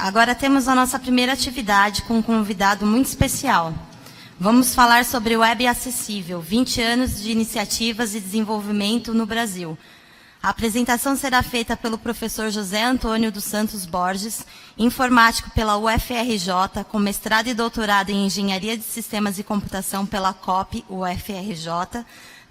Agora temos a nossa primeira atividade com um convidado muito especial. Vamos falar sobre Web Acessível, 20 anos de iniciativas e desenvolvimento no Brasil. A apresentação será feita pelo professor José Antônio dos Santos Borges, informático pela UFRJ, com mestrado e doutorado em Engenharia de Sistemas e Computação pela COP, UFRJ.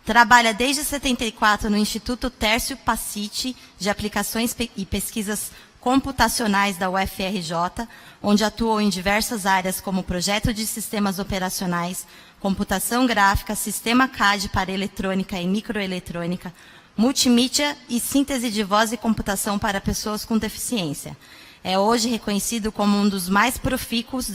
Trabalha desde 74 no Instituto Tércio Pacitti de Aplicações e Pesquisas Computacionais da UFRJ, onde atuou em diversas áreas como projeto de sistemas operacionais, computação gráfica, sistema CAD para eletrônica e microeletrônica, multimídia e síntese de voz e computação para pessoas com deficiência. É hoje reconhecido como um dos mais profícuos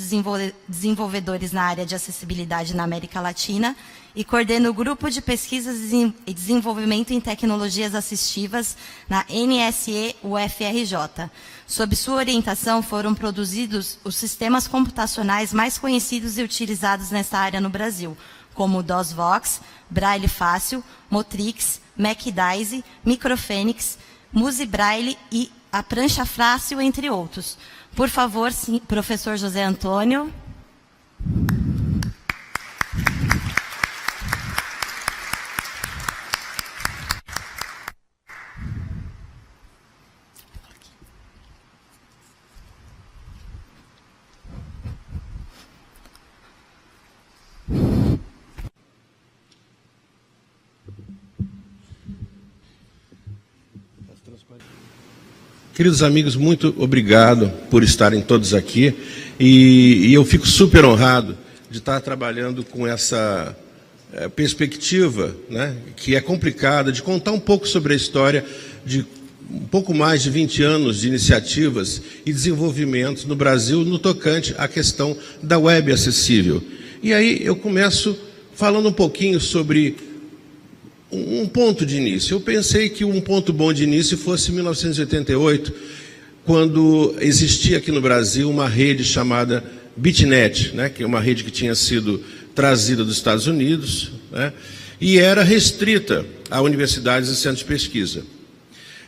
desenvolvedores na área de acessibilidade na América Latina e coordena o Grupo de Pesquisas e Desenvolvimento em Tecnologias Assistivas na NSE UFRJ. Sob sua orientação, foram produzidos os sistemas computacionais mais conhecidos e utilizados nessa área no Brasil, como o DOSVox, Braille Fácil, Motrix, MacDaisy, Microfênix, MusiBraille e a Prancha Fácil, entre outros. Por favor, sim, professor José Antônio. Queridos amigos, muito obrigado por estarem todos aqui e eu fico super honrado de estar trabalhando com essa perspectiva, né, que é complicada, de contar um pouco sobre a história de um pouco mais de 20 anos de iniciativas e desenvolvimentos no Brasil no tocante à questão da web acessível. E aí eu começo falando um pouquinho sobre um ponto de início. Eu pensei que um ponto bom de início fosse 1988, quando existia aqui no Brasil uma rede chamada BitNet, né, que é uma rede que tinha sido trazida dos Estados Unidos, né, e era restrita a universidades e centros de pesquisa.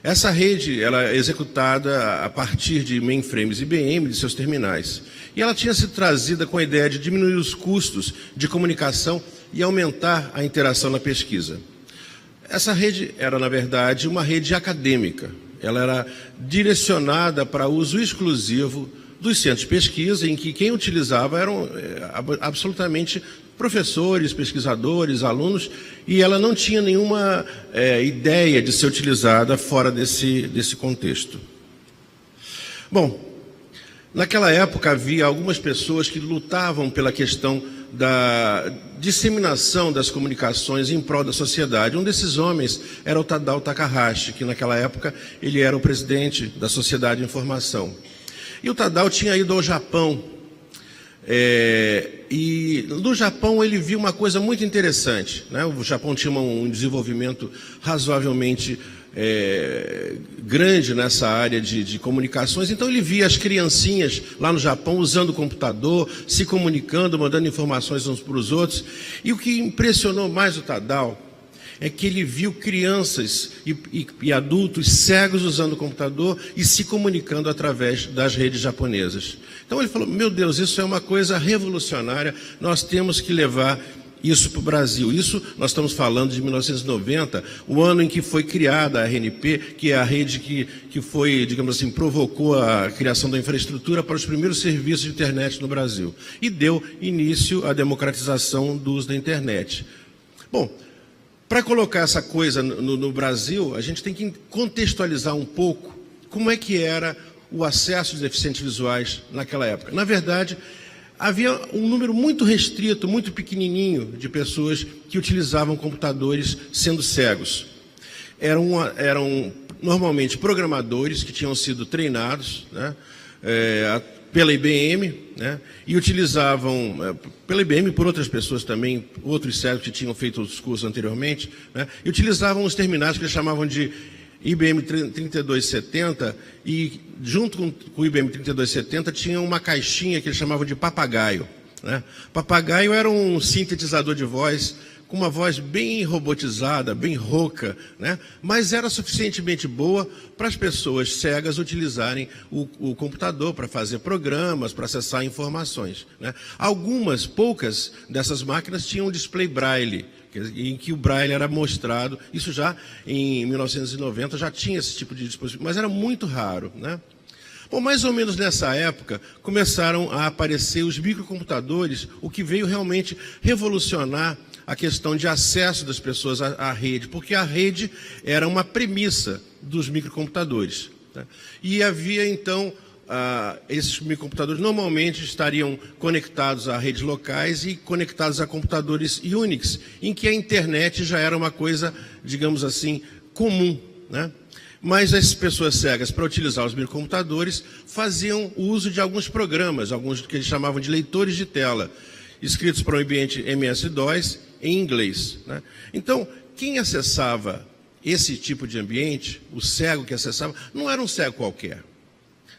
Essa rede ela é executada a partir de mainframes IBM, de seus terminais. E ela tinha sido trazida com a ideia de diminuir os custos de comunicação e aumentar a interação na pesquisa. Essa rede era, na verdade, uma rede acadêmica. Ela era direcionada para uso exclusivo dos centros de pesquisa, em que quem utilizava eram absolutamente professores, pesquisadores, alunos, e ela não tinha nenhuma ideia de ser utilizada fora desse contexto. Bom, naquela época havia algumas pessoas que lutavam pela questão da disseminação das comunicações em prol da sociedade. Um desses homens era o Tadao Takahashi, que naquela época ele era o presidente da Sociedade de Informação. E o Tadao tinha ido ao Japão, e no Japão ele viu uma coisa muito interessante, né? O Japão tinha um desenvolvimento razoavelmente grande nessa área de comunicações, então ele via as criancinhas lá no Japão usando o computador, se comunicando, mandando informações uns para os outros, e o que impressionou mais o Tadao é que ele viu crianças e adultos cegos usando o computador e se comunicando através das redes japonesas. Então ele falou, meu Deus, isso é uma coisa revolucionária, nós temos que levar isso para o Brasil. Isso nós estamos falando de 1990, o ano em que foi criada a RNP, que é a rede que foi, digamos assim, provocou a criação da infraestrutura para os primeiros serviços de internet no Brasil. E deu início à democratização do uso da internet. Bom, para colocar essa coisa no Brasil, a gente tem que contextualizar um pouco como é que era o acesso de deficientes visuais naquela época. Na verdade, havia um número muito restrito, muito pequenininho de pessoas que utilizavam computadores sendo cegos. Eram normalmente programadores que tinham sido treinados, né, pela IBM, né, e utilizavam, pela IBM e por outras pessoas também, outros cegos que tinham feito os cursos anteriormente, né, e utilizavam os terminais que eles chamavam de IBM 3270, e junto com o IBM 3270 tinha uma caixinha que eles chamavam de papagaio, né? Papagaio era um sintetizador de voz com uma voz bem robotizada, bem rouca, né? Mas era suficientemente boa para as pessoas cegas utilizarem o computador para fazer programas, para acessar informações, né? Poucas dessas máquinas tinham um display braille, em que o braille era mostrado. Isso já em 1990 já tinha esse tipo de dispositivo, mas era muito raro, né? Bom, mais ou menos nessa época, começaram a aparecer os microcomputadores, o que veio realmente revolucionar a questão de acesso das pessoas à rede, porque a rede era uma premissa dos microcomputadores, tá? E havia, então, esses microcomputadores normalmente estariam conectados a redes locais e conectados a computadores Unix, em que a internet já era uma coisa, digamos assim, comum, né? Mas as pessoas cegas, para utilizar os microcomputadores, faziam uso de alguns programas, alguns que eles chamavam de leitores de tela, escritos para o ambiente MS-DOS em inglês, né? Então, quem acessava esse tipo de ambiente, o cego que acessava, não era um cego qualquer,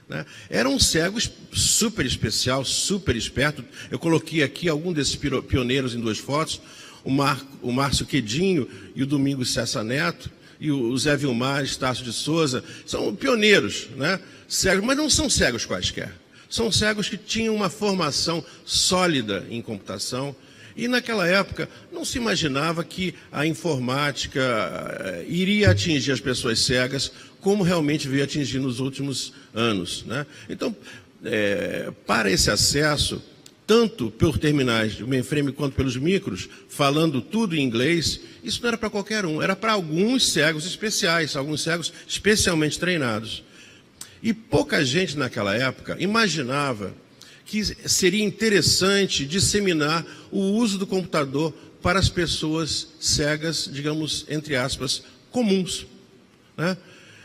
né? Era um cego super especial, super esperto. Eu coloquei aqui algum desses pioneiros em 2 fotos, o Márcio Quedinho e o Domingos Cessa Neto, e o Zé Vilmar, Estácio de Souza, são pioneiros, né? Cegos, mas não são cegos quaisquer. São cegos que tinham uma formação sólida em computação. E naquela época não se imaginava que a informática iria atingir as pessoas cegas como realmente veio atingir nos últimos anos, né? Então, para esse acesso, tanto por terminais do mainframe quanto pelos micros, falando tudo em inglês, isso não era para qualquer um, era para alguns cegos especiais, alguns cegos especialmente treinados. E pouca gente naquela época imaginava que seria interessante disseminar o uso do computador para as pessoas cegas, digamos, entre aspas, comuns, né?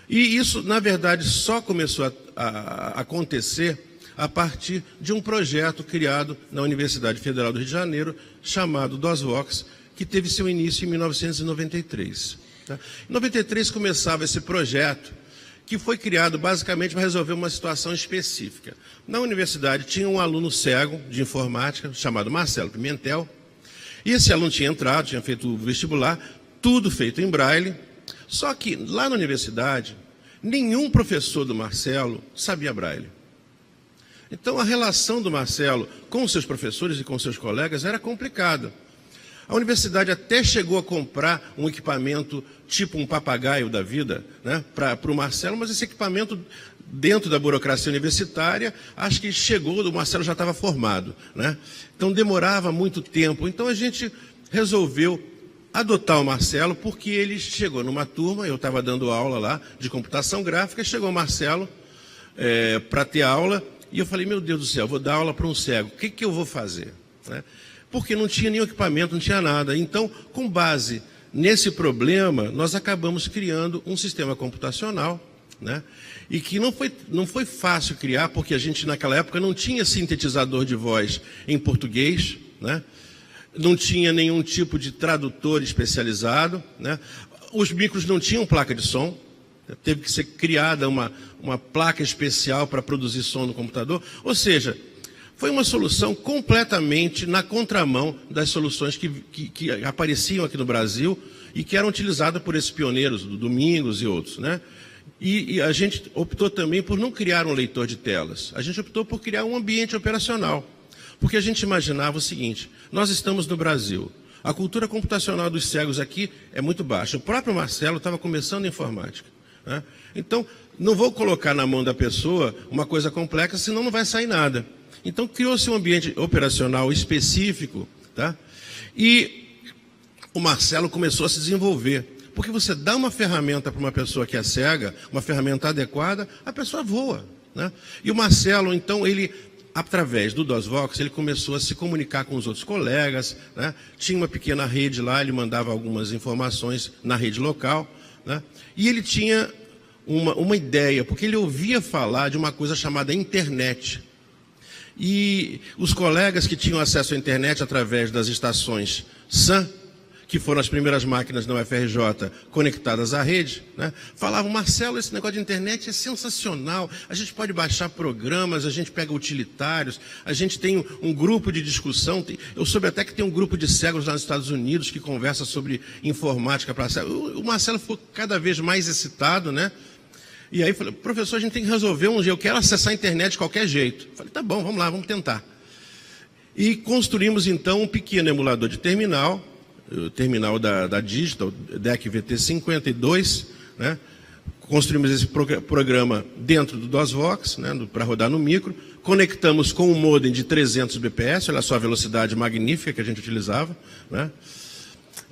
E isso, na verdade, só começou a acontecer a partir de um projeto criado na Universidade Federal do Rio de Janeiro, chamado DOSVox, que teve seu início em 1993. Tá? Em 93 começava esse projeto, que foi criado basicamente para resolver uma situação específica. Na universidade tinha um aluno cego de informática, chamado Marcelo Pimentel, e esse aluno tinha entrado, tinha feito o vestibular, tudo feito em braille, só que lá na universidade, nenhum professor do Marcelo sabia braille. Então, a relação do Marcelo com os seus professores e com seus colegas era complicada. A universidade até chegou a comprar um equipamento tipo um papagaio da vida, né, para o Marcelo, mas esse equipamento, dentro da burocracia universitária, acho que chegou, o Marcelo já estava formado, né? Então, demorava muito tempo. Então, a gente resolveu adotar o Marcelo, porque ele chegou numa turma, eu estava dando aula lá de computação gráfica, chegou o Marcelo para ter aula, e eu falei, meu Deus do céu, vou dar aula para um cego, o que eu vou fazer? Né? Porque não tinha nenhum equipamento, não tinha nada. Então, com base nesse problema, nós acabamos criando um sistema computacional, né? E que não foi fácil criar, porque a gente naquela época não tinha sintetizador de voz em português, né? Não tinha nenhum tipo de tradutor especializado, né? Os micros não tinham placa de som. Teve que ser criada uma placa especial para produzir som no computador. Ou seja, foi uma solução completamente na contramão das soluções que apareciam aqui no Brasil e que eram utilizadas por esses pioneiros, do Domingos e outros, né? E a gente optou também por não criar um leitor de telas. A gente optou por criar um ambiente operacional. Porque a gente imaginava o seguinte, nós estamos no Brasil. A cultura computacional dos cegos aqui é muito baixa. O próprio Marcelo estava começando a informática, né? Então, não vou colocar na mão da pessoa uma coisa complexa, senão não vai sair nada. Então, criou-se um ambiente operacional específico, tá? E o Marcelo começou a se desenvolver. Porque você dá uma ferramenta para uma pessoa que é cega, uma ferramenta adequada, a pessoa voa, né? E o Marcelo, então, ele, através do DOSVox, ele começou a se comunicar com os outros colegas, né? Tinha uma pequena rede lá, ele mandava algumas informações na rede local, né? E ele tinha uma ideia, porque ele ouvia falar de uma coisa chamada internet. E os colegas que tinham acesso à internet através das estações SAM, que foram as primeiras máquinas da UFRJ conectadas à rede, né, falavam: Marcelo, esse negócio de internet é sensacional, a gente pode baixar programas, a gente pega utilitários, a gente tem um grupo de discussão, eu soube até que tem um grupo de cegos lá nos Estados Unidos que conversa sobre informática para cegos. O Marcelo ficou cada vez mais excitado, né? E aí falei: professor, a gente tem que resolver um jeito, eu quero acessar a internet de qualquer jeito. Falei: tá bom, vamos lá, vamos tentar. E construímos então um pequeno emulador de terminal, o terminal da Digital, DEC VT52, né? Construímos esse programa dentro do DOSVox, né, para rodar no micro, conectamos com um modem de 300 bps, olha só a velocidade magnífica que a gente utilizava, né?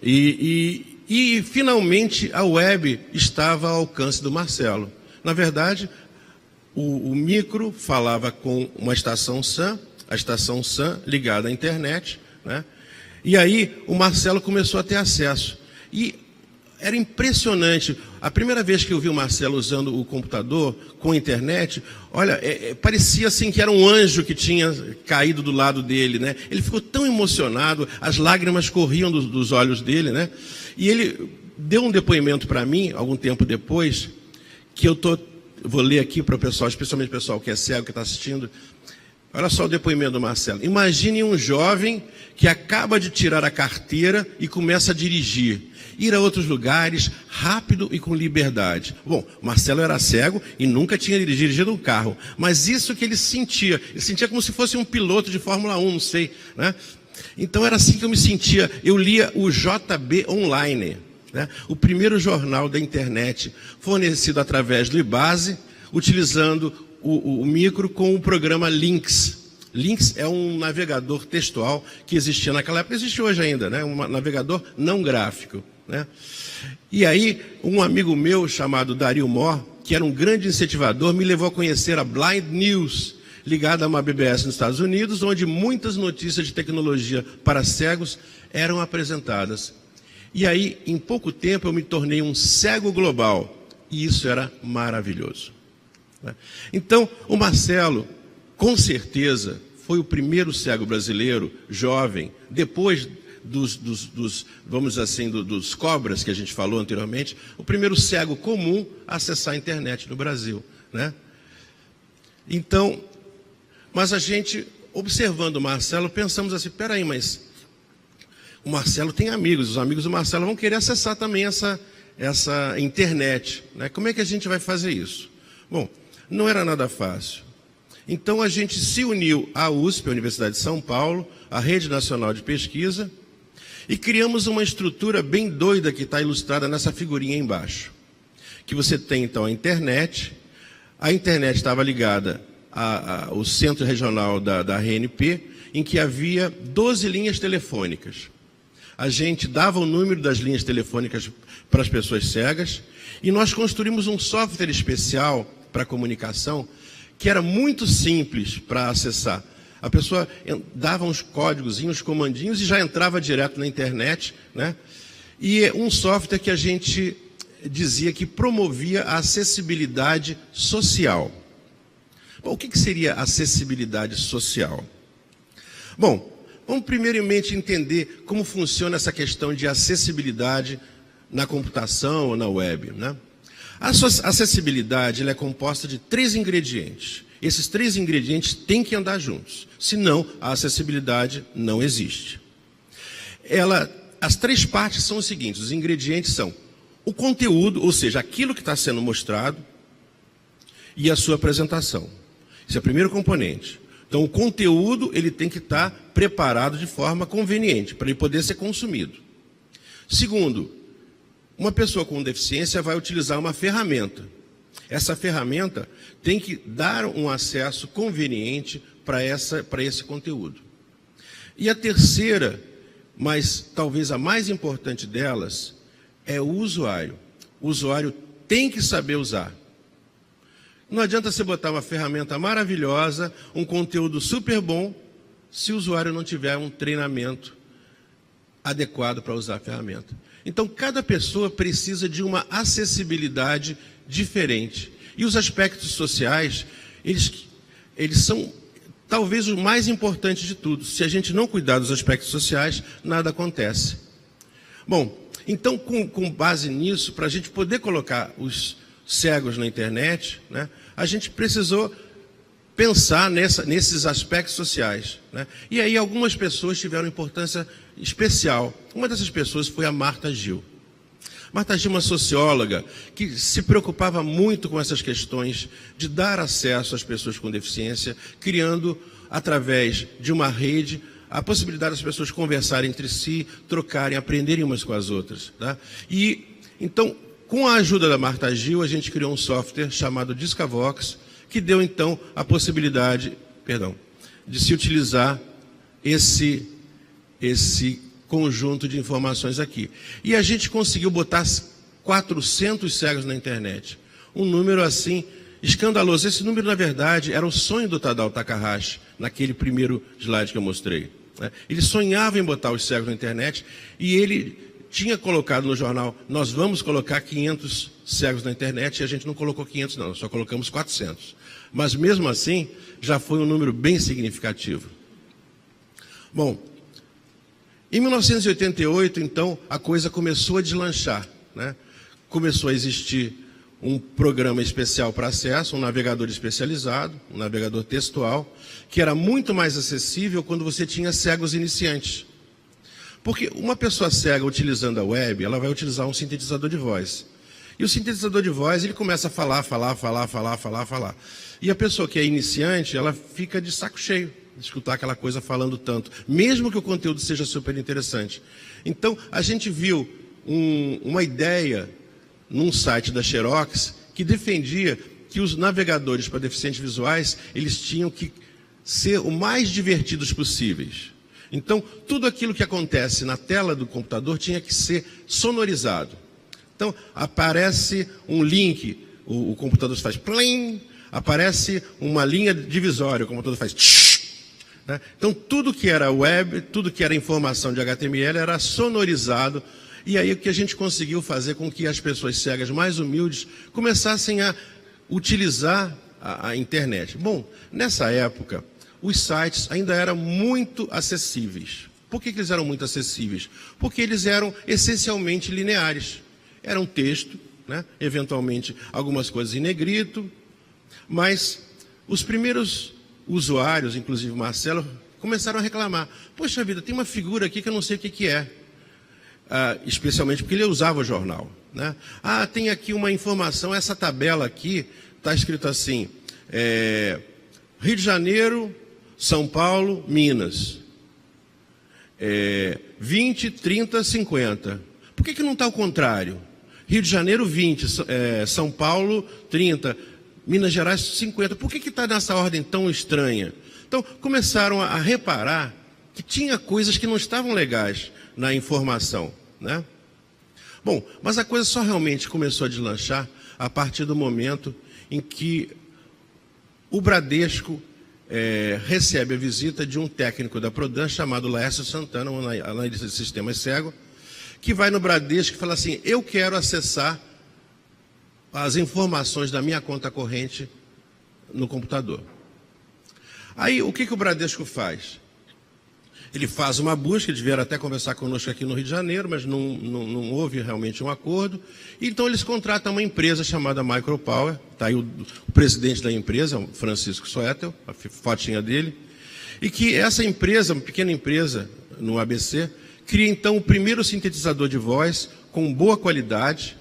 E finalmente a web estava ao alcance do Marcelo. Na verdade, o micro falava com uma estação SAN, a estação SAN ligada à internet, né? E aí o Marcelo começou a ter acesso. E era impressionante. A primeira vez que eu vi o Marcelo usando o computador com a internet, olha, parecia assim que era um anjo que tinha caído do lado dele, né? Ele ficou tão emocionado, as lágrimas corriam dos olhos dele, né? E ele deu um depoimento para mim, algum tempo depois, que vou ler aqui para o pessoal, especialmente o pessoal que é cego, que está assistindo. Olha só o depoimento do Marcelo. Imagine um jovem que acaba de tirar a carteira e começa a dirigir, ir a outros lugares, rápido e com liberdade. Bom, Marcelo era cego e nunca tinha dirigido um carro, mas isso que ele sentia como se fosse um piloto de Fórmula 1, não sei, né? Então era assim que eu me sentia. Eu lia o JB Online, né? O primeiro jornal da internet, fornecido através do IBASE, utilizando o micro com o programa Lynx. Lynx é um navegador textual que existia naquela época, existe hoje ainda, né? Um navegador não gráfico, né? E aí, um amigo meu chamado Dario Mor, que era um grande incentivador, me levou a conhecer a Blind News, ligada a uma BBS nos Estados Unidos, onde muitas notícias de tecnologia para cegos eram apresentadas. E aí, em pouco tempo, eu me tornei um cego global. E isso era maravilhoso. Então, o Marcelo, com certeza, foi o primeiro cego brasileiro, jovem, depois vamos dizer assim, dos cobras que a gente falou anteriormente, o primeiro cego comum a acessar a internet no Brasil, né? Então, mas a gente, observando o Marcelo, pensamos assim: peraí, mas o Marcelo tem amigos, os amigos do Marcelo vão querer acessar também essa internet, né? Como é que a gente vai fazer isso? Bom, não era nada fácil. Então a gente se uniu à USP, a Universidade de São Paulo, à Rede Nacional de Pesquisa, e criamos uma estrutura bem doida que está ilustrada nessa figurinha aí embaixo. Que você tem então a internet estava ligada ao centro regional da RNP, em que havia 12 linhas telefônicas. A gente dava o número das linhas telefônicas para as pessoas cegas, e nós construímos um software especial para comunicação, que era muito simples para acessar. A pessoa dava uns códigos, uns comandinhos e já entrava direto na internet, né? E um software que a gente dizia que promovia a acessibilidade social. Bom, o que seria acessibilidade social? Bom, vamos primeiramente entender como funciona essa questão de acessibilidade na computação ou na web, né? A acessibilidade ela é composta de 3 ingredientes. Esses 3 ingredientes têm que andar juntos, senão a acessibilidade não existe. As 3 partes são os seguintes: os ingredientes são o conteúdo, ou seja, aquilo que está sendo mostrado, e a sua apresentação. Esse é o primeiro componente. Então, o conteúdo ele tem que estar preparado de forma conveniente, para ele poder ser consumido. Segundo, uma pessoa com deficiência vai utilizar uma ferramenta. Essa ferramenta tem que dar um acesso conveniente para esse conteúdo. E a terceira, mas talvez a mais importante delas, é o usuário. O usuário tem que saber usar. Não adianta você botar uma ferramenta maravilhosa, um conteúdo super bom, se o usuário não tiver um treinamento adequado para usar a ferramenta. Então, cada pessoa precisa de uma acessibilidade diferente. E os aspectos sociais, eles são talvez o mais importante de tudo. Se a gente não cuidar dos aspectos sociais, nada acontece. Bom, então, com base nisso, para a gente poder colocar os cegos na internet, né, a gente precisou pensar nesses aspectos sociais, né? E aí algumas pessoas tiveram importância especial. Uma dessas pessoas foi a Marta Gil. Marta Gil é uma socióloga que se preocupava muito com essas questões de dar acesso às pessoas com deficiência, criando, através de uma rede, a possibilidade das pessoas conversarem entre si, trocarem, aprenderem umas com as outras, tá? E, então, com a ajuda da Marta Gil, a gente criou um software chamado Discavox, que deu, então, a possibilidade, de se utilizar esse conjunto de informações aqui. E a gente conseguiu botar 400 cegos na internet. Um número, assim, escandaloso. Esse número, na verdade, era o sonho do Tadao Takahashi, naquele primeiro slide que eu mostrei, né? Ele sonhava em botar os cegos na internet e ele tinha colocado no jornal, nós vamos colocar 500 cegos na internet, e a gente não colocou 500 não, só colocamos 400. Mas mesmo assim, já foi um número bem significativo. Bom, em 1988, então, a coisa começou a deslanchar, né? Começou a existir um programa especial para acesso, um navegador especializado, um navegador textual, que era muito mais acessível quando você tinha cegos iniciantes. Porque uma pessoa cega utilizando a web, ela vai utilizar um sintetizador de voz. E o sintetizador de voz, ele começa a falar. E a pessoa que é iniciante, ela fica de saco cheio de escutar aquela coisa falando tanto, mesmo que o conteúdo seja super interessante. Então, a gente viu uma ideia num site da Xerox que defendia que os navegadores para deficientes visuais, eles tinham que ser o mais divertidos possíveis. Então, tudo aquilo que acontece na tela do computador tinha que ser sonorizado. Então, aparece um link, o computador faz plim, aparece uma linha divisória, o computador faz tsh, né? Então, tudo que era web, tudo que era informação de HTML era sonorizado. E aí o que a gente conseguiu fazer com que as pessoas cegas mais humildes começassem a utilizar a internet. Bom, nessa época, os sites ainda eram muito acessíveis. Por que eles eram muito acessíveis? Porque eles eram essencialmente lineares. Era um texto, né? Eventualmente algumas coisas em negrito, mas os primeiros usuários, inclusive Marcelo, começaram a reclamar. Poxa vida, tem uma figura aqui que eu não sei o que é. Especialmente porque ele usava o jornal, né? Tem aqui uma informação, essa tabela aqui está escrito assim, Rio de Janeiro, São Paulo, Minas, 20, 30, 50. Por que não está ao contrário? Rio de Janeiro, 20, São Paulo, 30, Minas Gerais, 50. Por que está nessa ordem tão estranha? Então, começaram a reparar que tinha coisas que não estavam legais na informação, né? Bom, mas a coisa só realmente começou a deslanchar a partir do momento em que o Bradesco recebe a visita de um técnico da Prodan chamado Laércio Santana, um analista de sistemas cego, que vai no Bradesco e fala assim, eu quero acessar as informações da minha conta corrente no computador. Aí, o que o Bradesco faz? Ele faz uma busca, eles vieram até conversar conosco aqui no Rio de Janeiro, mas não houve realmente um acordo. Então, eles contratam uma empresa chamada Micropower. Está aí o presidente da empresa, o Francisco Soetel, a fotinha dele. E que essa empresa, uma pequena empresa no ABC, cria então o primeiro sintetizador de voz com boa qualidade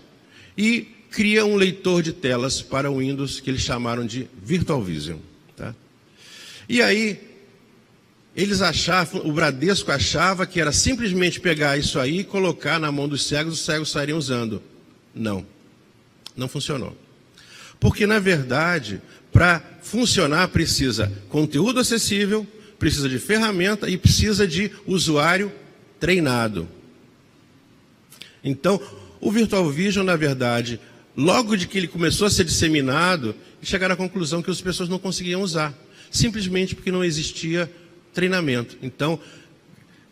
e cria um leitor de telas para o Windows que eles chamaram de Virtual Vision. Tá? E aí, o Bradesco achava que era simplesmente pegar isso aí e colocar na mão dos cegos, os cegos sairiam usando. Não funcionou. Porque, na verdade, para funcionar precisa conteúdo acessível, precisa de ferramenta e precisa de usuário treinado. Então, o Virtual Vision, na verdade, logo de que ele começou a ser disseminado, chegaram à conclusão que as pessoas não conseguiam usar, simplesmente porque não existia treinamento. Então,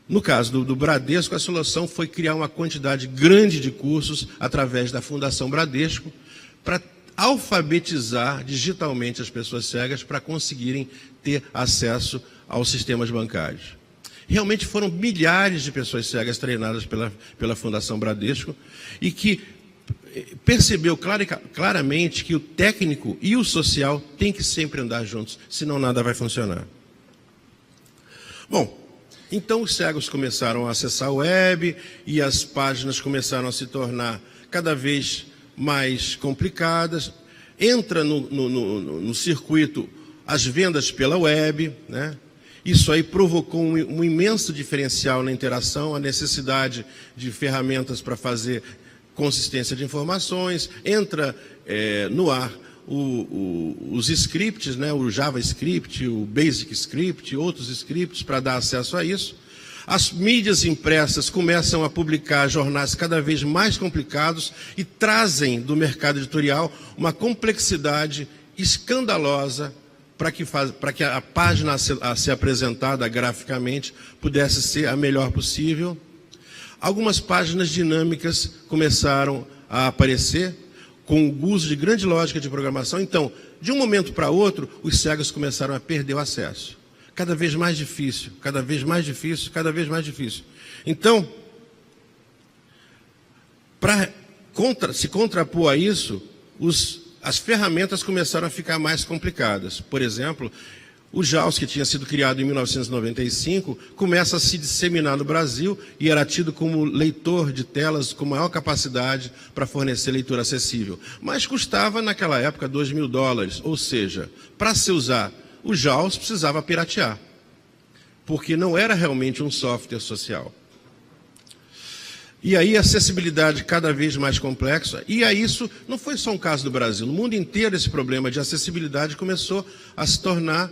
no caso do Bradesco, a solução foi criar uma quantidade grande de cursos através da Fundação Bradesco para alfabetizar digitalmente as pessoas cegas para conseguirem ter acesso aos sistemas bancários. Realmente foram milhares de pessoas cegas treinadas pela Fundação Bradesco e que percebeu claramente que o técnico e o social têm que sempre andar juntos, senão nada vai funcionar. Bom, então os cegos começaram a acessar a web e as páginas começaram a se tornar cada vez mais complicadas. Entra no circuito as vendas pela web, né? Isso aí provocou um imenso diferencial na interação, a necessidade de ferramentas para fazer consistência de informações. Entra no ar os scripts, né? O JavaScript, o Basic Script, outros scripts para dar acesso a isso. As mídias impressas começam a publicar jornais cada vez mais complicados e trazem do mercado editorial uma complexidade escandalosa para que a página a ser apresentada graficamente pudesse ser a melhor possível. Algumas páginas dinâmicas começaram a aparecer com o uso de grande lógica de programação. Então, de um momento para outro, os cegos começaram a perder o acesso. Cada vez mais difícil, cada vez mais difícil, cada vez mais difícil. Então, para se contrapor a isso, as ferramentas começaram a ficar mais complicadas. Por exemplo, o JAWS, que tinha sido criado em 1995, começa a se disseminar no Brasil e era tido como leitor de telas com maior capacidade para fornecer leitura acessível. Mas custava, naquela época, $2.000, ou seja, para se usar o JAWS precisava piratear, porque não era realmente um software social. E aí a acessibilidade cada vez mais complexa, e aí isso não foi só um caso do Brasil. No mundo inteiro esse problema de acessibilidade começou a se tornar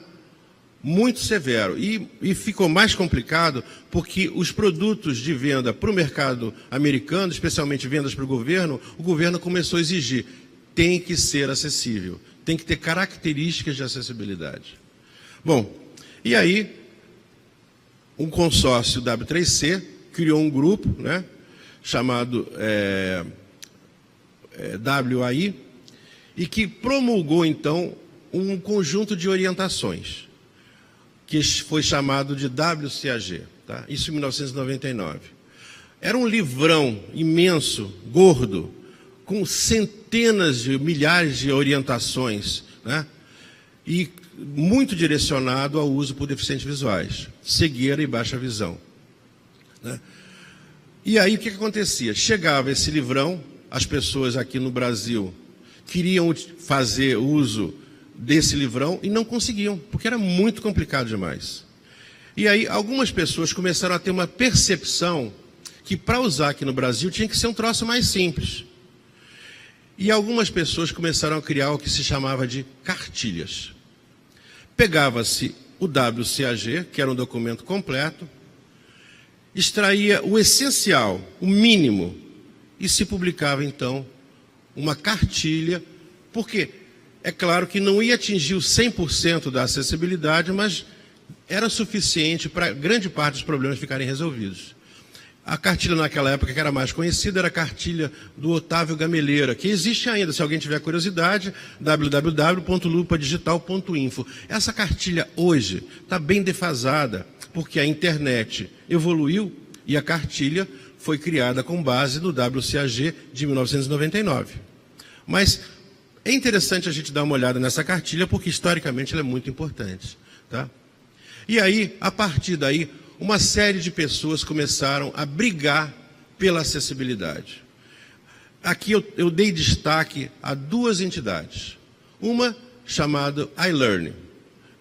muito severo. E ficou mais complicado porque os produtos de venda para o mercado americano, especialmente vendas para o governo começou a exigir: tem que ser acessível, tem que ter características de acessibilidade. Bom, e aí um consórcio W3C criou um grupo, né, chamado WAI, e que promulgou, então, um conjunto de orientações, que foi chamado de WCAG, tá? Isso em 1999. Era um livrão imenso, gordo, com centenas de milhares de orientações, né? E muito direcionado ao uso por deficientes visuais, cegueira e baixa visão, né? E aí o que acontecia? Chegava esse livrão, as pessoas aqui no Brasil queriam fazer uso desse livrão e não conseguiam, porque era muito complicado demais. E aí algumas pessoas começaram a ter uma percepção que para usar aqui no Brasil tinha que ser um troço mais simples. E algumas pessoas começaram a criar o que se chamava de cartilhas. Pegava-se o WCAG, que era um documento completo, extraía o essencial, o mínimo, e se publicava, então, uma cartilha, porque é claro que não ia atingir o 100% da acessibilidade, mas era suficiente para grande parte dos problemas ficarem resolvidos. A cartilha naquela época que era mais conhecida era a cartilha do Otávio Gameleira, que existe ainda, se alguém tiver curiosidade, www.lupadigital.info. Essa cartilha hoje está bem defasada, porque a internet evoluiu e a cartilha foi criada com base no WCAG de 1999. Mas é interessante a gente dar uma olhada nessa cartilha, porque historicamente ela é muito importante, tá? E aí, a partir daí, uma série de pessoas começaram a brigar pela acessibilidade. Aqui eu dei destaque a duas entidades. Uma chamada iLearn.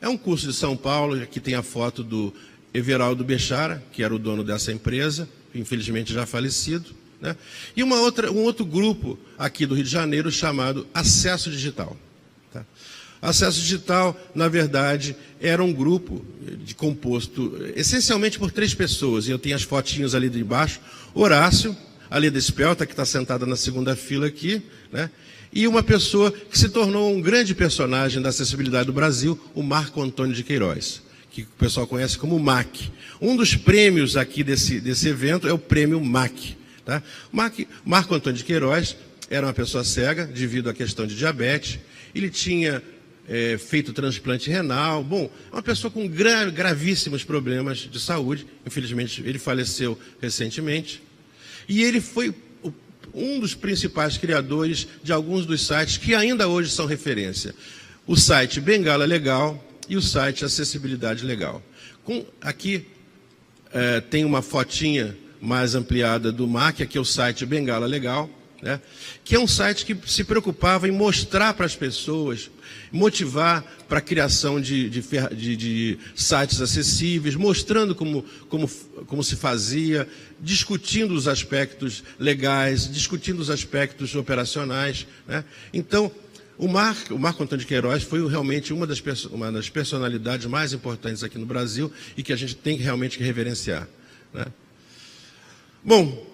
É um curso de São Paulo, aqui tem a foto do Everaldo Bechara, que era o dono dessa empresa, infelizmente já falecido, né? E um outro grupo aqui do Rio de Janeiro chamado Acesso Digital. Tá? Acesso Digital, na verdade, era um grupo composto essencialmente por 3 pessoas, e eu tenho as fotinhos ali de baixo: Horácio, a Leda Espelta, que está sentada na segunda fila aqui, né? E uma pessoa que se tornou um grande personagem da acessibilidade do Brasil, o Marco Antônio de Queiroz, que o pessoal conhece como MAC. Um dos prêmios aqui desse evento é o prêmio MAC. Tá? Marco Antônio de Queiroz era uma pessoa cega, devido à questão de diabetes. Ele tinha feito transplante renal. Bom, é uma pessoa com gravíssimos problemas de saúde. Infelizmente, ele faleceu recentemente. E ele foi um dos principais criadores de alguns dos sites que ainda hoje são referência. O site Bengala Legal e o site Acessibilidade Legal. Aqui tem uma fotinha mais ampliada do MAC, aqui é o site Bengala Legal, né, que é um site que se preocupava em mostrar para as pessoas, motivar para a criação de sites acessíveis, mostrando como se fazia, discutindo os aspectos legais, discutindo os aspectos operacionais, né. Então, o Marco Antônio de Queiroz foi realmente uma das personalidades mais importantes aqui no Brasil e que a gente tem que realmente reverenciar, né. Bom,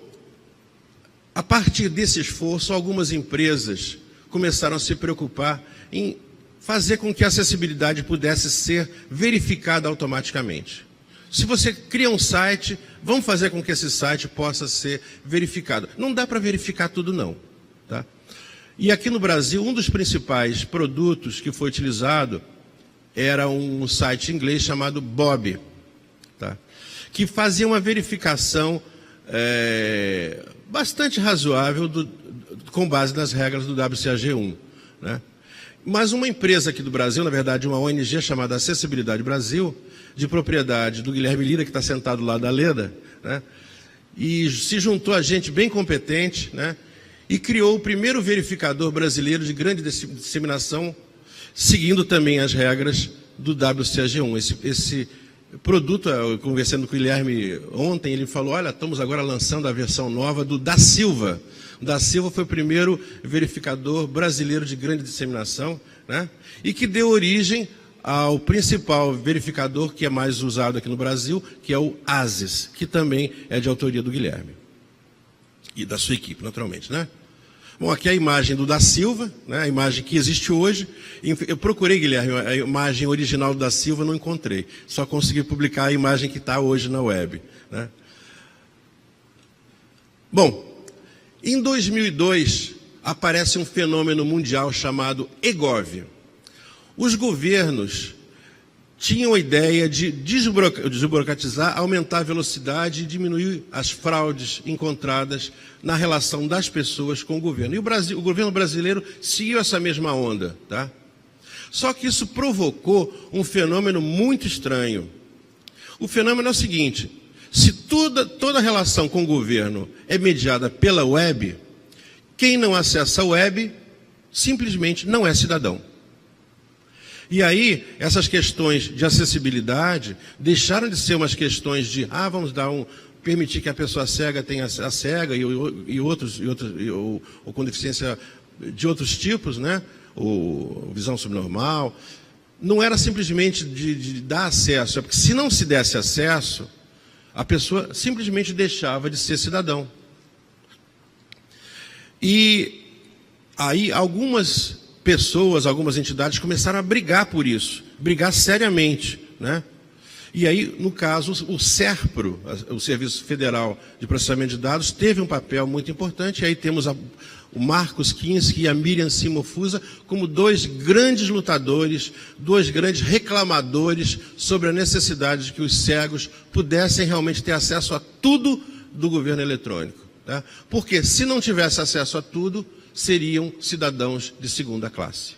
a partir desse esforço, algumas empresas começaram a se preocupar em fazer com que a acessibilidade pudesse ser verificada automaticamente. Se você cria um site, vamos fazer com que esse site possa ser verificado. Não dá para verificar tudo, não, tá? E aqui no Brasil, um dos principais produtos que foi utilizado era um site inglês chamado Bob, tá? Que fazia uma verificação bastante razoável com base nas regras do WCAG1, né? Mas uma empresa aqui do Brasil, na verdade uma ONG chamada Acessibilidade Brasil, de propriedade do Guilherme Lira, que está sentado lá da Leda, né? E se juntou a gente bem competente, né? E criou o primeiro verificador brasileiro de grande disseminação, seguindo também as regras do WCAG1. Esse produto, eu conversando com o Guilherme ontem, ele falou, olha, estamos agora lançando a versão nova do Da Silva. O Da Silva foi o primeiro verificador brasileiro de grande disseminação, né? E que deu origem ao principal verificador que é mais usado aqui no Brasil, que é o ASIS, que também é de autoria do Guilherme. E da sua equipe, naturalmente, né? Bom, aqui é a imagem do Da Silva, né, a imagem que existe hoje. Eu procurei, Guilherme, a imagem original do Da Silva, não encontrei. Só consegui publicar a imagem que está hoje na web, né? Bom, em 2002, aparece um fenômeno mundial chamado eGov. Os governos tinham a ideia de desburocratizar, aumentar a velocidade e diminuir as fraudes encontradas na relação das pessoas com o governo. E o governo brasileiro seguiu essa mesma onda, tá? Só que isso provocou um fenômeno muito estranho. O fenômeno é o seguinte: se toda relação com o governo é mediada pela web, quem não acessa a web simplesmente não é cidadão. E aí, essas questões de acessibilidade deixaram de ser umas questões de, vamos permitir que a pessoa cega tenha a cega ou com deficiência de outros tipos, né? Ou visão subnormal. Não era simplesmente de dar acesso, é porque se não se desse acesso, a pessoa simplesmente deixava de ser cidadão. E aí algumas pessoas, algumas entidades começaram a brigar por isso, brigar seriamente, né? E aí, no caso, o SERPRO, o Serviço Federal de Processamento de Dados, teve um papel muito importante. E aí temos o Marcos Kinski e a Miriam Simofusa como dois grandes lutadores, dois grandes reclamadores sobre a necessidade de que os cegos pudessem realmente ter acesso a tudo do governo eletrônico, tá? Porque se não tivesse acesso a tudo, seriam cidadãos de segunda classe.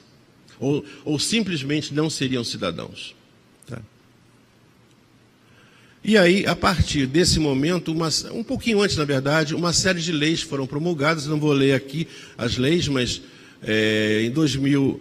Ou simplesmente não seriam cidadãos. Tá? E aí, a partir desse momento, um pouquinho antes, na verdade, uma série de leis foram promulgadas. Não vou ler aqui as leis, mas em 2000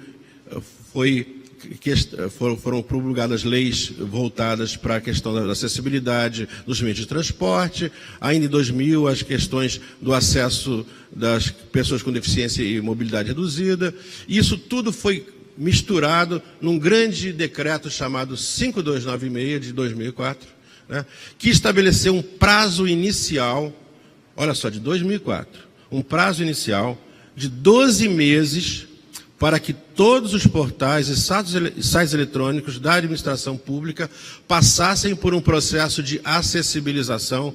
foram promulgadas leis voltadas para a questão da acessibilidade dos meios de transporte. Ainda em 2000, as questões do acesso das pessoas com deficiência e mobilidade reduzida. Isso tudo foi misturado num grande decreto chamado 5296 de 2004, né, que estabeleceu um prazo inicial, olha só, de 2004, um prazo inicial de 12 meses para que todos os portais e sites eletrônicos da administração pública passassem por um processo de acessibilização,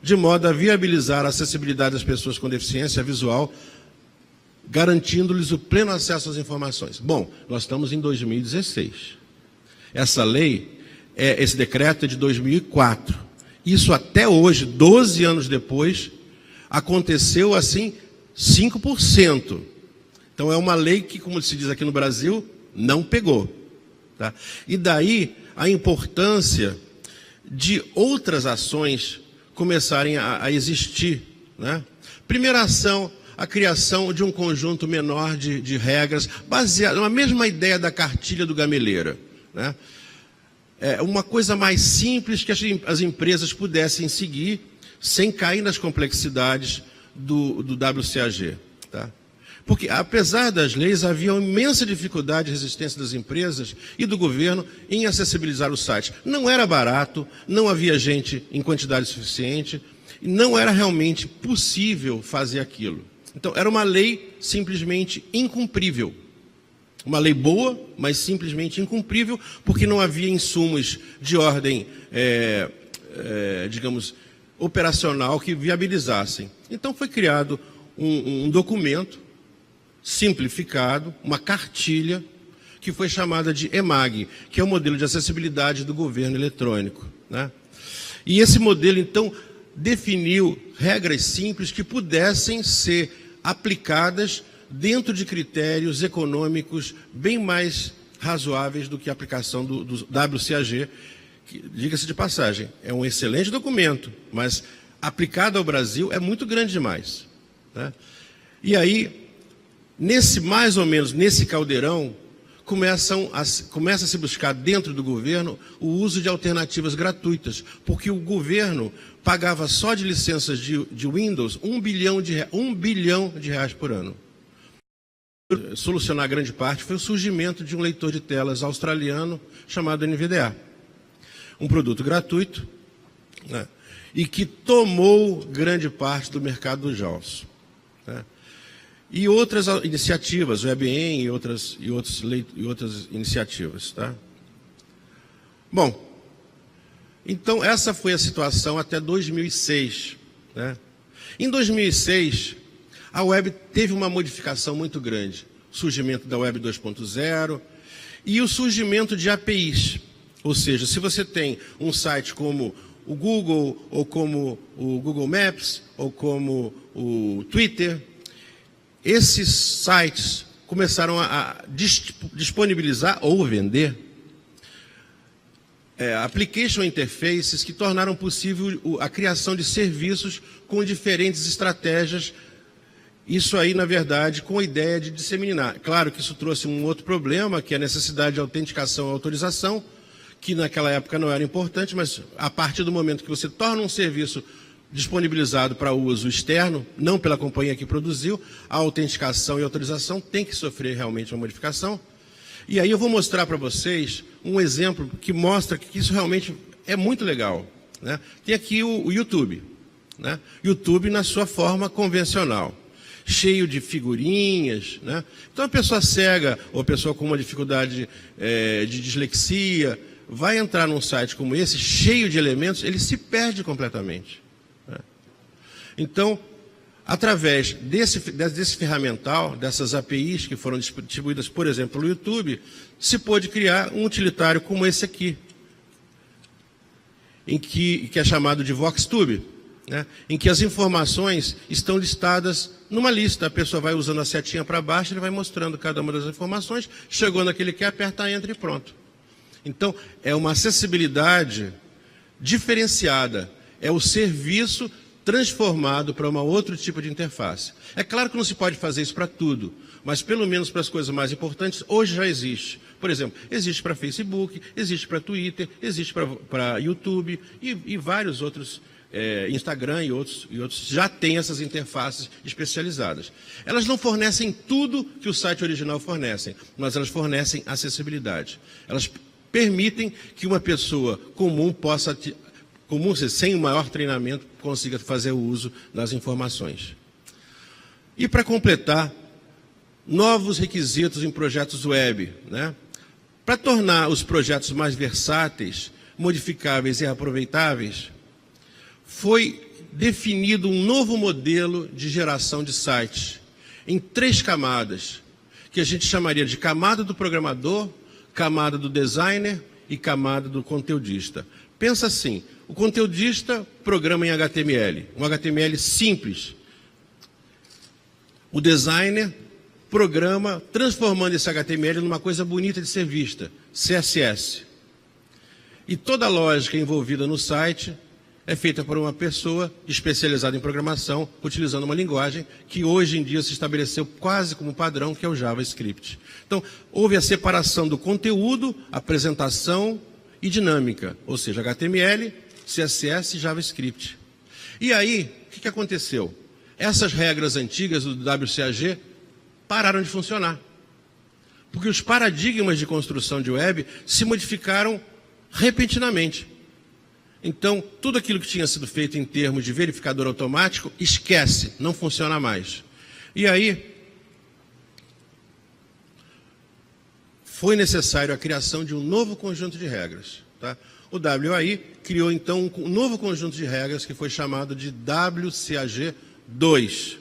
de modo a viabilizar a acessibilidade das pessoas com deficiência visual garantindo-lhes o pleno acesso às informações. Bom, nós estamos em 2016. Essa lei, esse decreto é de 2004. Isso até hoje, 12 anos depois, aconteceu assim 5%. Então é uma lei que, como se diz aqui no Brasil, não pegou. Tá? E daí a importância de outras ações começarem a existir. Né? Primeira ação, a criação de um conjunto menor de regras, baseado na mesma ideia da cartilha do Gameleira. Né? Uma coisa mais simples que as empresas pudessem seguir, sem cair nas complexidades do WCAG. Tá? Porque, apesar das leis, havia uma imensa dificuldade e resistência das empresas e do governo em acessibilizar o site. Não era barato, não havia gente em quantidade suficiente, e não era realmente possível fazer aquilo. Então, era uma lei simplesmente incumprível. Uma lei boa, mas simplesmente incumprível, porque não havia insumos de ordem, digamos, operacional que viabilizassem. Então, foi criado um documento simplificado, uma cartilha, que foi chamada de EMAG, que é o modelo de acessibilidade do governo eletrônico. Né? E esse modelo, então, definiu regras simples que pudessem ser aplicadas dentro de critérios econômicos bem mais razoáveis do que a aplicação do WCAG, que, diga-se de passagem, é um excelente documento, mas aplicado ao Brasil é muito grande demais. Né? E aí, mais ou menos nesse caldeirão, começa a se buscar dentro do governo o uso de alternativas gratuitas, porque o governo pagava só de licenças de Windows R$1 bilhão por ano. Solucionar grande parte foi o surgimento de um leitor de telas australiano chamado NVDA. Um produto gratuito, né, e que tomou grande parte do mercado dos JAWS. Né. E outras iniciativas, o WebEm e outras iniciativas. Tá? Bom, então essa foi a situação até 2006. Né? Em 2006, a web teve uma modificação muito grande. O surgimento da web 2.0 e o surgimento de APIs. Ou seja, se você tem um site como o Google, ou como o Google Maps, ou como o Twitter, esses sites começaram a disponibilizar ou vender application interfaces que tornaram possível a criação de serviços com diferentes estratégias. Isso aí, na verdade, com a ideia de disseminar. Claro que isso trouxe um outro problema, que é a necessidade de autenticação e autorização, que naquela época não era importante, mas a partir do momento que você torna um serviço disponibilizado para uso externo, não pela companhia que produziu, a autenticação e autorização tem que sofrer realmente uma modificação. E aí eu vou mostrar para vocês um exemplo que mostra que isso realmente é muito legal. Né? Tem aqui o YouTube. Né? YouTube na sua forma convencional, cheio de figurinhas. Né? Então a pessoa cega ou a pessoa com uma dificuldade de dislexia vai entrar num site como esse, cheio de elementos, ele se perde completamente. Então, através desse ferramental, dessas APIs que foram distribuídas, por exemplo, no YouTube, se pôde criar um utilitário como esse aqui, que é chamado de VoxTube, né? Em que as informações estão listadas numa lista. A pessoa vai usando a setinha para baixo, ele vai mostrando cada uma das informações, chegou naquele que aperta Enter e pronto. Então, é uma acessibilidade diferenciada, é o serviço transformado para um outro tipo de interface. É claro que não se pode fazer isso para tudo, mas pelo menos para as coisas mais importantes, hoje já existe. Por exemplo, existe para Facebook, existe para Twitter, existe para YouTube e vários outros, Instagram e outros já têm essas interfaces especializadas. Elas não fornecem tudo que o site original fornece, mas elas fornecem acessibilidade. Elas permitem que uma pessoa comum possa, sem o maior treinamento, consiga fazer o uso das informações. E para completar, novos requisitos em projetos web, né? Para tornar os projetos mais versáteis, modificáveis e aproveitáveis, foi definido um novo modelo de geração de sites. em 3 camadas, que a gente chamaria de camada do programador, camada do designer e camada do conteudista. Pensa assim, o conteudista programa em HTML, um HTML simples. O designer programa transformando esse HTML numa coisa bonita de ser vista, CSS. E toda a lógica envolvida no site é feita por uma pessoa especializada em programação, utilizando uma linguagem que hoje em dia se estabeleceu quase como padrão, que é o JavaScript. Então, houve a separação do conteúdo, apresentação e dinâmica, ou seja, HTML, CSS e JavaScript. E aí, o que aconteceu? Essas regras antigas do WCAG pararam de funcionar. Porque os paradigmas de construção de web se modificaram repentinamente. Então, tudo aquilo que tinha sido feito em termos de verificador automático, esquece, não funciona mais. E aí, foi necessário a criação de um novo conjunto de regras. Tá? O WAI criou, então, um novo conjunto de regras que foi chamado de WCAG 2,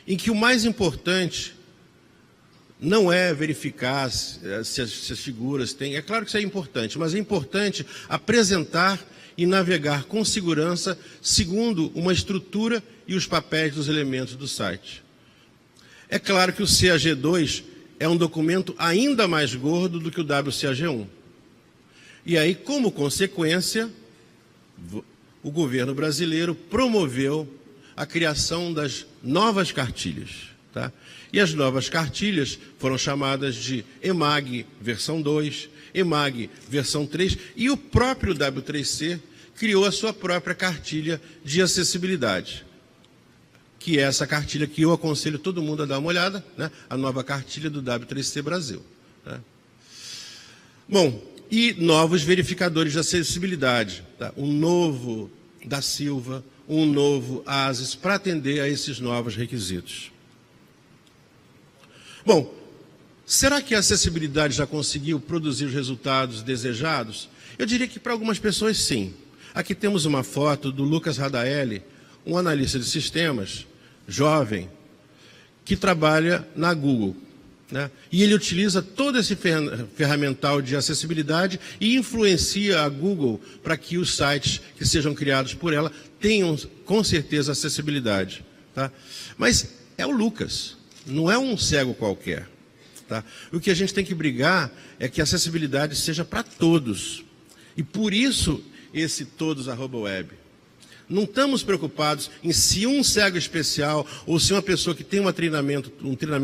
em que o mais importante não é verificar se as figuras têm... É claro que isso é importante, mas é importante apresentar e navegar com segurança segundo uma estrutura e os papéis dos elementos do site. É claro que o CAG2 é um documento ainda mais gordo do que o WCAG1. E aí, como consequência, o governo brasileiro promoveu a criação das novas cartilhas. Tá? E as novas cartilhas foram chamadas de EMAG versão 2, EMAG versão 3, e o próprio W3C criou a sua própria cartilha de acessibilidade, que é essa cartilha que eu aconselho todo mundo a dar uma olhada, né? A nova cartilha do W3C Brasil. Tá? Bom, e novos verificadores de acessibilidade. Tá? Um novo da Silva, um novo ASIS, para atender a esses novos requisitos. Bom, será que a acessibilidade já conseguiu produzir os resultados desejados? Eu diria que para algumas pessoas sim. Aqui temos uma foto do Lucas Radaelli, um analista de sistemas, jovem, que trabalha na Google. Né? E ele utiliza todo esse ferramental de acessibilidade e influencia a Google para que os sites que sejam criados por ela tenham, com certeza, acessibilidade. Tá? Mas é o Lucas, não é um cego qualquer. Tá? O que a gente tem que brigar é que a acessibilidade seja para todos. E por isso, esse todos@web. Não estamos preocupados em se um cego especial ou se uma pessoa que tem um treinamento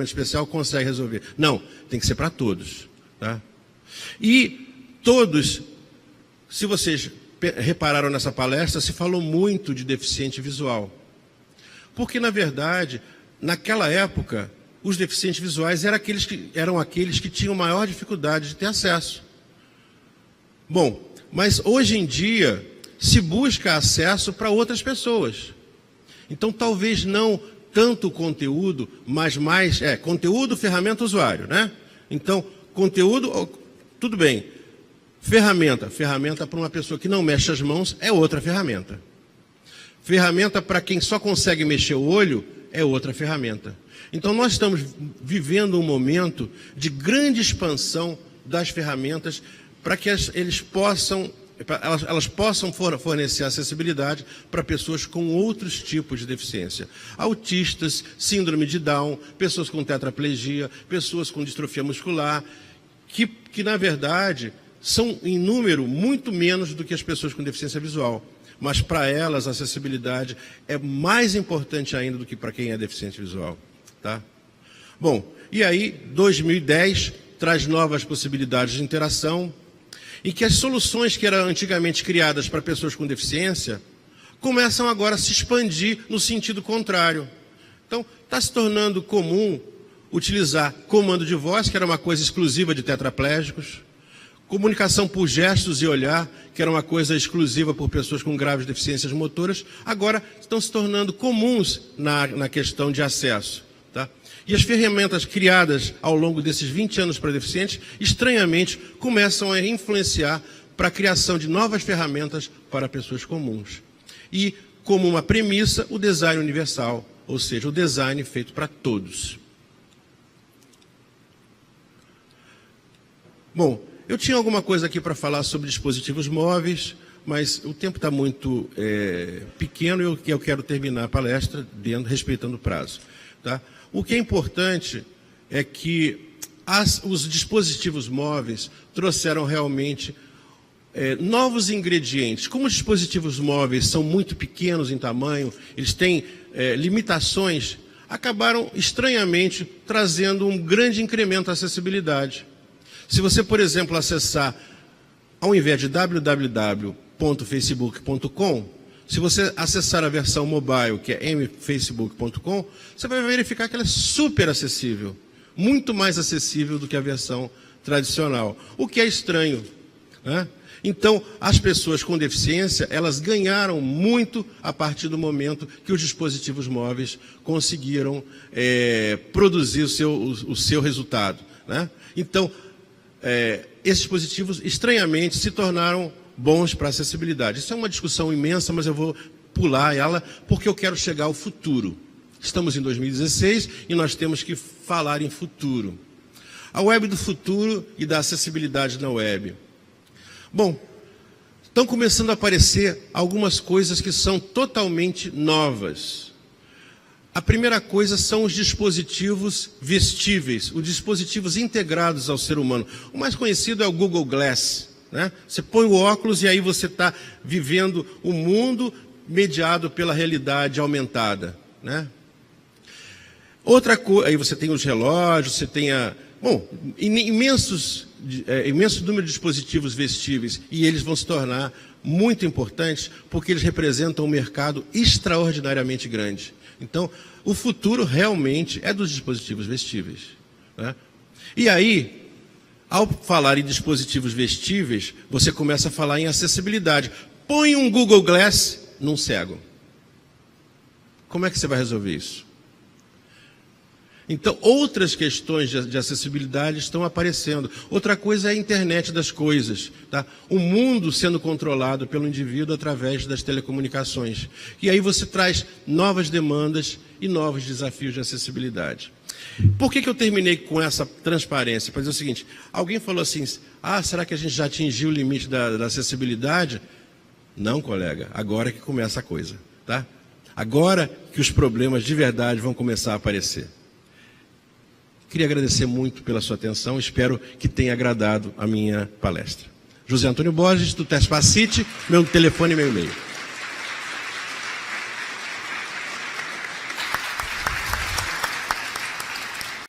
especial consegue resolver. Não, tem que ser para todos. Tá? E todos, se vocês repararam nessa palestra, se falou muito de deficiente visual. Porque, na verdade, naquela época, os deficientes visuais eram aqueles que tinham maior dificuldade de ter acesso. Bom, mas hoje em dia se busca acesso para outras pessoas. Então, talvez não tanto o conteúdo, mas mais... conteúdo, ferramenta, usuário, né? Então, conteúdo, tudo bem. Ferramenta para uma pessoa que não mexe as mãos é outra ferramenta. Ferramenta para quem só consegue mexer o olho é outra ferramenta. Então, nós estamos vivendo um momento de grande expansão das ferramentas para que elas possam fornecer acessibilidade para pessoas com outros tipos de deficiência. Autistas, síndrome de Down, pessoas com tetraplegia, pessoas com distrofia muscular, que na verdade, são em número muito menos do que as pessoas com deficiência visual. Mas para elas a acessibilidade é mais importante ainda do que para quem é deficiente visual. Tá? Bom, e aí 2010 traz novas possibilidades de interação, em que as soluções que eram antigamente criadas para pessoas com deficiência começam agora a se expandir no sentido contrário. Então, está se tornando comum utilizar comando de voz, que era uma coisa exclusiva de tetraplégicos, comunicação por gestos e olhar, que era uma coisa exclusiva por pessoas com graves deficiências motoras, agora estão se tornando comuns na questão de acesso. Tá? E as ferramentas criadas ao longo desses 20 anos para deficientes, estranhamente, começam a influenciar para a criação de novas ferramentas para pessoas comuns. E, como uma premissa, o design universal, ou seja, o design feito para todos. Bom, eu tinha alguma coisa aqui para falar sobre dispositivos móveis, mas o tempo está muito pequeno e eu quero terminar a palestra respeitando o prazo. Tá? O que é importante é que os dispositivos móveis trouxeram realmente novos ingredientes. Como os dispositivos móveis são muito pequenos em tamanho, eles têm limitações, acabaram estranhamente trazendo um grande incremento à acessibilidade. Se você, por exemplo, acessar, ao invés de www.facebook.com, se você acessar a versão mobile, que é mfacebook.com, você vai verificar que ela é super acessível, muito mais acessível do que a versão tradicional, o que é estranho, né? Então, as pessoas com deficiência, elas ganharam muito a partir do momento que os dispositivos móveis conseguiram produzir o seu resultado, né? Então, esses dispositivos, estranhamente, se tornaram bons para a acessibilidade. Isso é uma discussão imensa, mas eu vou pular ela, porque eu quero chegar ao futuro. Estamos em 2016 e nós temos que falar em futuro. A web do futuro e da acessibilidade na web. Bom, estão começando a aparecer algumas coisas que são totalmente novas. A primeira coisa são os dispositivos vestíveis, os dispositivos integrados ao ser humano. O mais conhecido é o Google Glass, né? Você põe o óculos e aí você está vivendo o mundo mediado pela realidade aumentada, né? Outra coisa, aí você tem os relógios, você tem imenso número de dispositivos vestíveis, e eles vão se tornar muito importantes porque eles representam um mercado extraordinariamente grande. Então, o futuro realmente é dos dispositivos vestíveis, né? E aí, ao falar em dispositivos vestíveis, você começa a falar em acessibilidade. Põe um Google Glass num cego. Como é que você vai resolver isso? Então, outras questões de acessibilidade estão aparecendo. Outra coisa é a internet das coisas, tá? O mundo sendo controlado pelo indivíduo através das telecomunicações. E aí você traz novas demandas e novos desafios de acessibilidade. Por que eu terminei com essa transparência? Para dizer o seguinte, alguém falou assim, será que a gente já atingiu o limite da acessibilidade? Não, colega, agora é que começa a coisa, tá? Agora que os problemas de verdade vão começar a aparecer. Queria agradecer muito pela sua atenção, espero que tenha agradado a minha palestra. José Antônio Borges, do Tespacite, meu telefone e meu e-mail.